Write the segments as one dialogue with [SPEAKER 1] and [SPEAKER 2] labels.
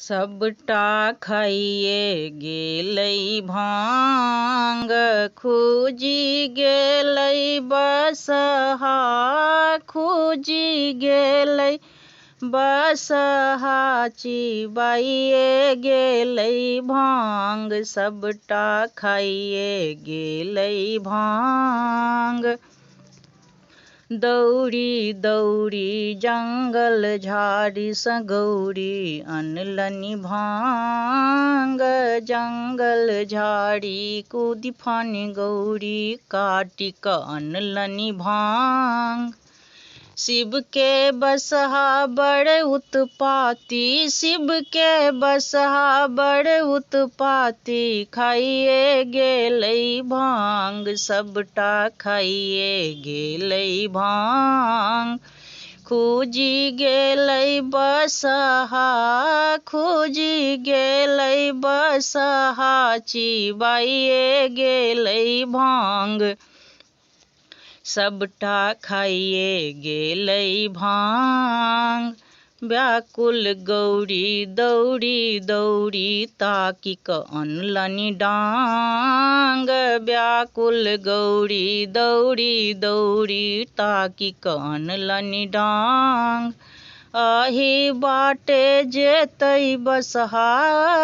[SPEAKER 1] सबटा खाइए गेलै भांग, खूजी गेलै बसहा, खूजी गेलै बसहा, चिबाइए गेलै भांग, सबटा खाइए गेलै भांग। दौड़ी दौड़ी जंगल झाड़ी सँ गौरी अनलनि भांग, जंगल झाड़ी कूदि फानि गौरी काटि कऽ अनलनि भांग। शिव के बसहा बड़ उत्पाती, शिव के बसहा बड़ उत्पाती, खाइए गेलै भांग, सबटा खाइए गेलै भांग। खूजी गेलै बसहा, खूजी गेलै बसहा, चिबाइए गेलै भांग, सबटा खाइए गेलै भांग। व्याकुल गौरी दौड़ी दौड़ी ताकि कऽ अनलनि डांग, व्याकुल गौरी दौड़ी दौड़ी ताकि कऽ अनलनि डांग। आही बाटे जेतै बसहा,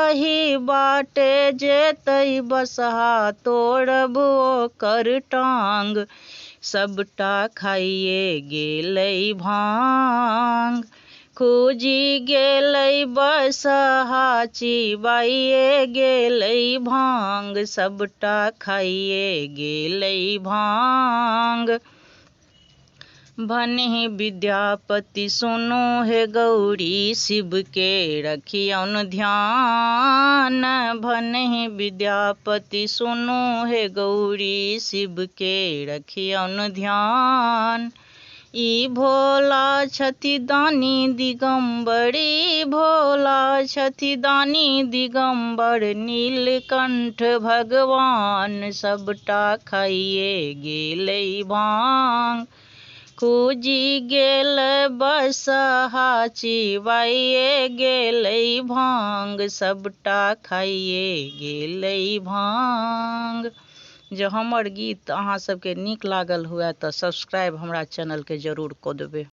[SPEAKER 1] आही बाटे जेतै बसहा, तोड़ब ओकर टांग, सबटा खाइए गेलै भांग। खूजी गेलै बसहा, चिबाइए गेलै भांग, सबटा खाइए गेलै भांग। भन्हि विद्यापति सुनु हे गौरी, शिव के रखियौन ध्यान, भन्हि विद्यापति सुनु हे गौरी, शिव के रखियौन ध्यान। ई भोला छथि दानी दिगंबर, ई भोला छथि दानी दिगंबर, नीलकंठ भगवान, सबटा खाइए गेलै भांग। खूजी गेल बसहा, चिबाइए गेलै भांग, सबटा खाइए गेलै भांग। जँ हमर गीत अहाँ सबके नीक लागल हुए तऽ सब्सक्राइब हमरा चैनलके जरूर कऽ देबै।